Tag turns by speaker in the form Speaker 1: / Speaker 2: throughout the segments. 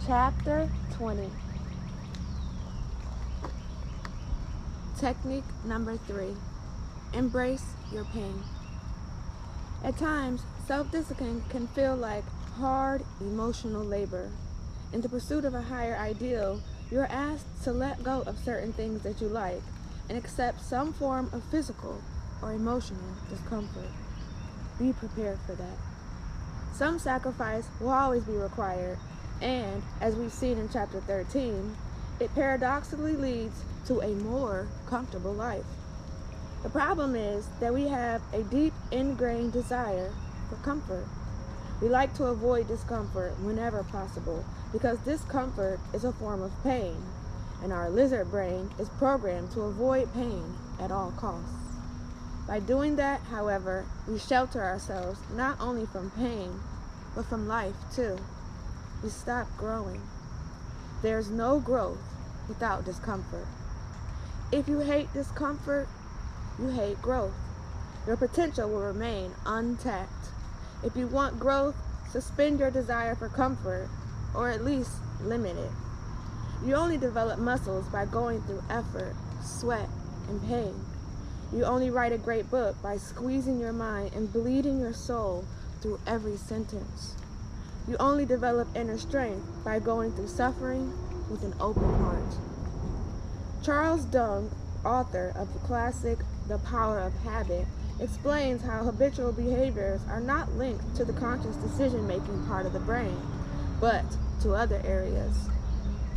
Speaker 1: Chapter 20. Technique number 3. Embrace your pain. At times, self-discipline can feel like hard emotional labor. In the pursuit of a higher ideal, you are asked to let go of certain things that you like and accept some form of physical or emotional discomfort. Be prepared for that. Some sacrifice will always be required, and, as we've seen in Chapter 13, it paradoxically leads to a more comfortable life. The problem is that we have a deep ingrained desire for comfort. We like to avoid discomfort whenever possible because discomfort is a form of pain, and our lizard brain is programmed to avoid pain at all costs. By doing that, however, we shelter ourselves not only from pain, but from life too. We stop growing. There's no growth without discomfort. If you hate discomfort, you hate growth. Your potential will remain untapped. If you want growth, suspend your desire for comfort, or at least limit it. You only develop muscles by going through effort, sweat, and pain. You only write a great book by squeezing your mind and bleeding your soul through every sentence. You only develop inner strength by going through suffering with an open heart. Charles Dung, author of the classic The Power of Habit, explains how habitual behaviors are not linked to the conscious decision-making part of the brain, but to other areas.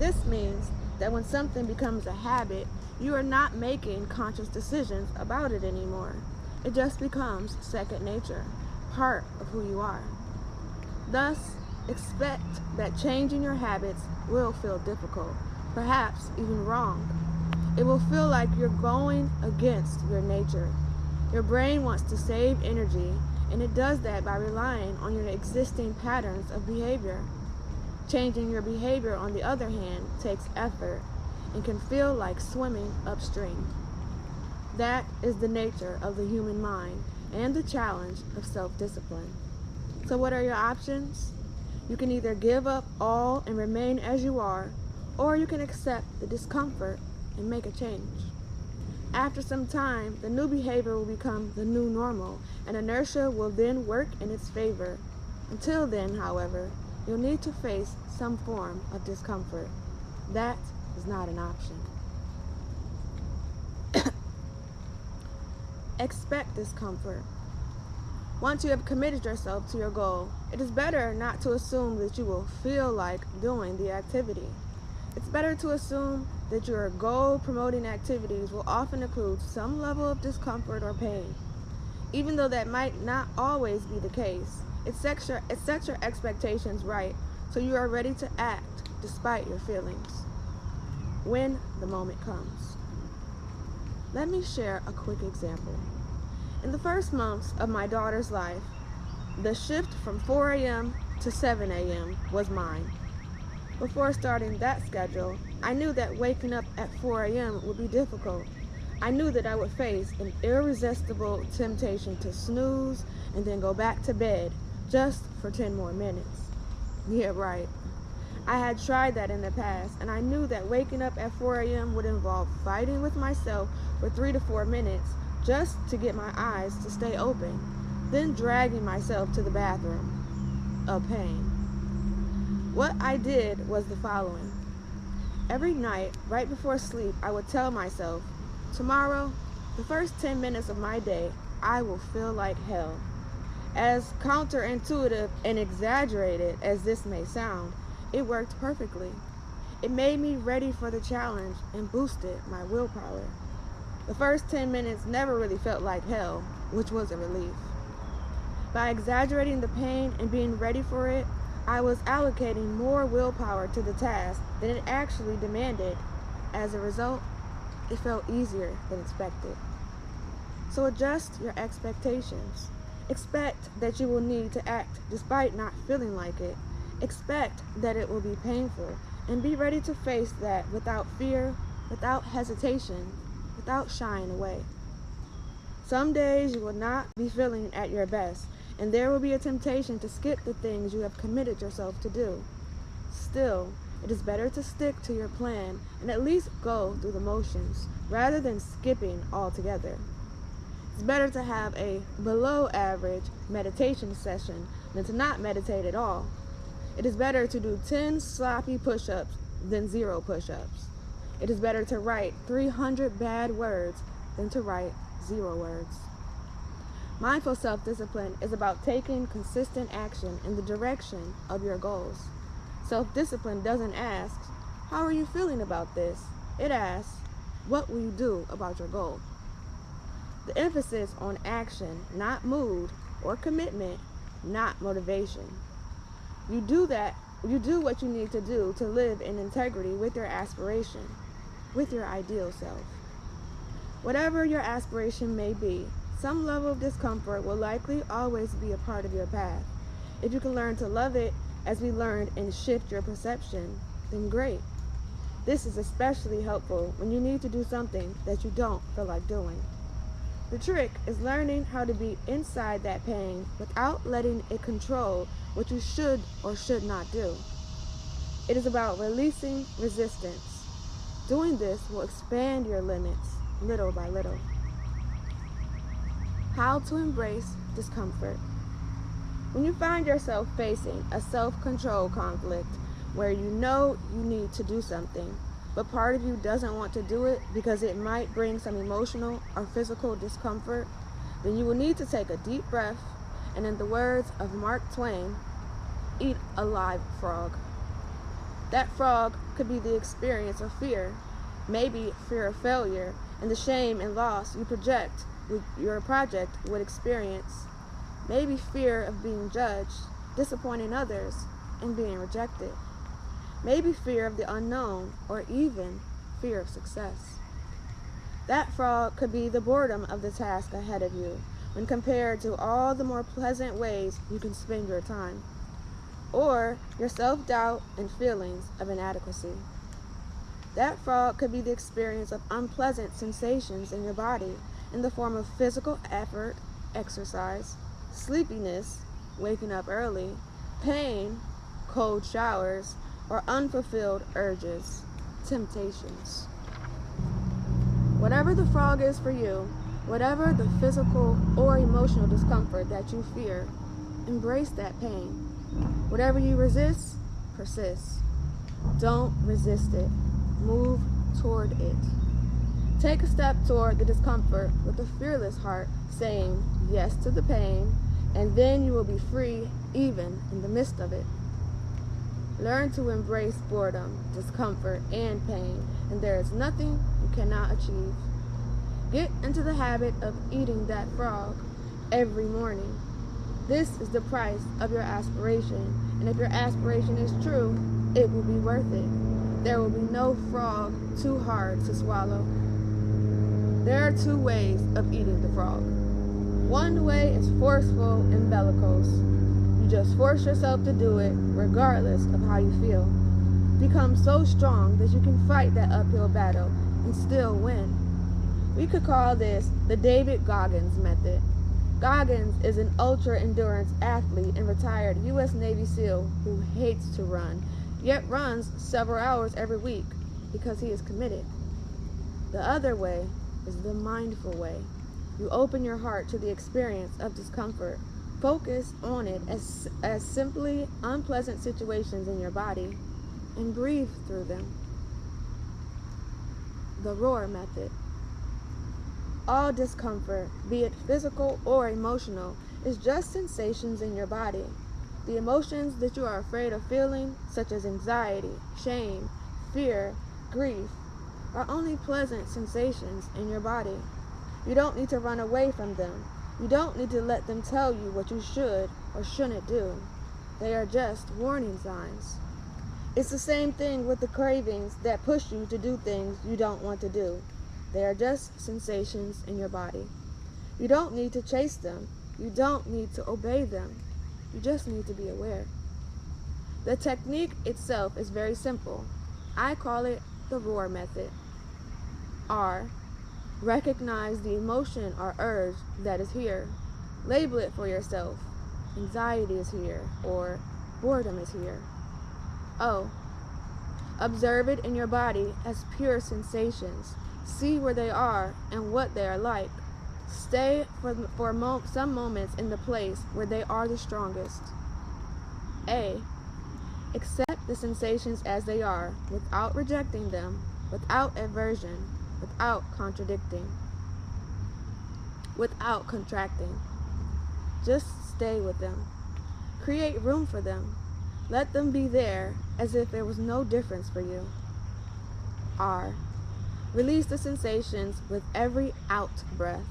Speaker 1: This means that when something becomes a habit, you are not making conscious decisions about it anymore. It just becomes second nature, part of who you are. Thus, expect that changing your habits will feel difficult, perhaps even wrong. It will feel like you're going against your nature. Your brain wants to save energy, and it does that by relying on your existing patterns of behavior. Changing your behavior, on the other hand, takes effort and can feel like swimming upstream. That is the nature of the human mind and the challenge of self-discipline. So what are your options? You can either give up all and remain as you are, or you can accept the discomfort and make a change. After some time, the new behavior will become the new normal, and inertia will then work in its favor. Until then, however, you'll need to face some form of discomfort. That is not an option. Expect discomfort. Once you have committed yourself to your goal, it is better not to assume that you will feel like doing the activity. It's better to assume that your goal-promoting activities will often include some level of discomfort or pain. Even though that might not always be the case, it sets your expectations right so you are ready to act despite your feelings when the moment comes. Let me share a quick example. In the first months of my daughter's life, the shift from 4 a.m. to 7 a.m. was mine. Before starting that schedule, I knew that waking up at 4 a.m. would be difficult. I knew that I would face an irresistible temptation to snooze and then go back to bed just for 10 more minutes. Yeah, right. I had tried that in the past, and I knew that waking up at 4 a.m. would involve fighting with myself for 3 to 4 minutes just to get my eyes to stay open, then dragging myself to the bathroom. A pain. What I did was the following. Every night, right before sleep, I would tell myself, tomorrow, the first 10 minutes of my day, I will feel like hell. As counterintuitive and exaggerated as this may sound, it worked perfectly. It made me ready for the challenge and boosted my willpower. The first 10 minutes never really felt like hell, which was a relief. By exaggerating the pain and being ready for it, I was allocating more willpower to the task than it actually demanded. As a result, it felt easier than expected. So adjust your expectations. Expect that you will need to act despite not feeling like it. Expect that it will be painful, and be ready to face that without fear, without hesitation, without shying away. Some days you will not be feeling at your best, and there will be a temptation to skip the things you have committed yourself to do. Still, it is better to stick to your plan and at least go through the motions rather than skipping altogether. It's better to have a below average meditation session than to not meditate at all. It is better to do 10 sloppy push-ups than 0 push-ups. It is better to write 300 bad words than to write 0 words. Mindful self-discipline is about taking consistent action in the direction of your goals. Self-discipline doesn't ask, how are you feeling about this? It asks, what will you do about your goal? The emphasis on action, not mood, or commitment, not motivation. You do what you need to do to live in integrity with your aspiration, with your ideal self. Whatever your aspiration may be, some level of discomfort will likely always be a part of your path. If you can learn to love it, as we learned, and shift your perception, then great. This is especially helpful when you need to do something that you don't feel like doing. The trick is learning how to be inside that pain without letting it control what you should or should not do. It is about releasing resistance. Doing this will expand your limits little by little. How to embrace discomfort. When you find yourself facing a self-control conflict where you know you need to do something, but part of you doesn't want to do it because it might bring some emotional or physical discomfort, then you will need to take a deep breath and, in the words of Mark Twain, eat a live frog. That frog could be the experience of fear, maybe fear of failure and the shame and loss you project your project would experience. Maybe fear of being judged, disappointing others, and being rejected. Maybe fear of the unknown, or even fear of success. That frog could be the boredom of the task ahead of you when compared to all the more pleasant ways you can spend your time, or your self-doubt and feelings of inadequacy. That frog could be the experience of unpleasant sensations in your body in the form of physical effort, exercise, sleepiness, waking up early, pain, cold showers, or unfulfilled urges, temptations. Whatever the frog is for you, whatever the physical or emotional discomfort that you fear, embrace that pain. Whatever you resist, persist. Don't resist it. Move toward it. Take a step toward the discomfort with a fearless heart, saying yes to the pain, and then you will be free even in the midst of it. Learn to embrace boredom, discomfort, and pain, and there is nothing you cannot achieve. Get into the habit of eating that frog every morning. This is the price of your aspiration, and if your aspiration is true, it will be worth it. There will be no frog too hard to swallow. There are 2 ways of eating the frog. One way is forceful and bellicose. You just force yourself to do it regardless of how you feel. Become so strong that you can fight that uphill battle and still win. We could call this the David Goggins method. Goggins is an ultra-endurance athlete and retired U.S. Navy SEAL who hates to run, yet runs several hours every week because he is committed. The other way is the mindful way. You open your heart to the experience of discomfort. Focus on it as simply unpleasant situations in your body and breathe through them. The roar method. All discomfort, be it physical or emotional, is just sensations in your body. The emotions that you are afraid of feeling, such as anxiety, shame, fear, grief, are only pleasant sensations in your body. You don't need to run away from them. You don't need to let them tell you what you should or shouldn't do. They are just warning signs. It's the same thing with the cravings that push you to do things you don't want to do. They are just sensations in your body. You don't need to chase them. You don't need to obey them. You just need to be aware. The technique itself is very simple. I call it the roar method. R. Recognize the emotion or urge that is here. Label it for yourself. Anxiety is here, or boredom is here. O. Observe it in your body as pure sensations. See where they are and what they are like. Stay for some moments in the place where they are the strongest. A. Accept the sensations as they are, without rejecting them, without aversion, without contradicting, without contracting. Just stay with them. Create room for them. Let them be there as if there was no difference for you. R. Release the sensations with every out breath.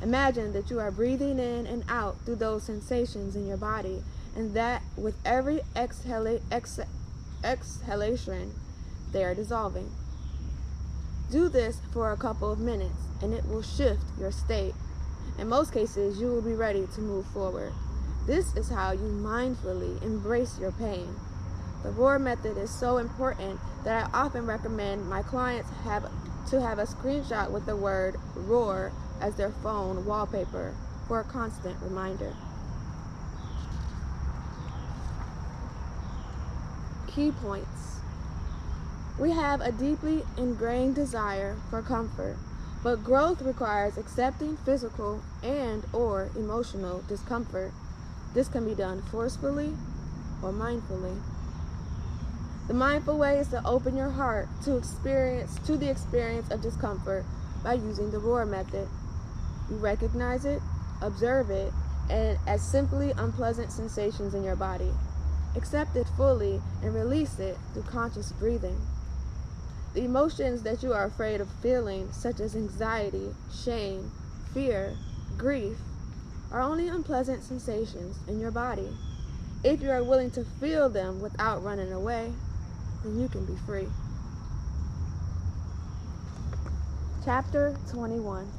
Speaker 1: Imagine that you are breathing in and out through those sensations in your body, and that with every exhalation, they are dissolving. Do this for a couple of minutes, and it will shift your state. In most cases, you will be ready to move forward. This is how you mindfully embrace your pain. The roar method is so important that I often recommend my clients have a screenshot with the word roar as their phone wallpaper for a constant reminder. Key points. We have a deeply ingrained desire for comfort, but growth requires accepting physical and/or emotional discomfort. This can be done forcefully or mindfully. The mindful way is to open your heart to the experience of discomfort by using the roar method. You recognize it, observe it, and as simply unpleasant sensations in your body. Accept it fully and release it through conscious breathing. The emotions that you are afraid of feeling, such as anxiety, shame, fear, grief, are only unpleasant sensations in your body. If you are willing to feel them without running away, then you can be free. Chapter 21.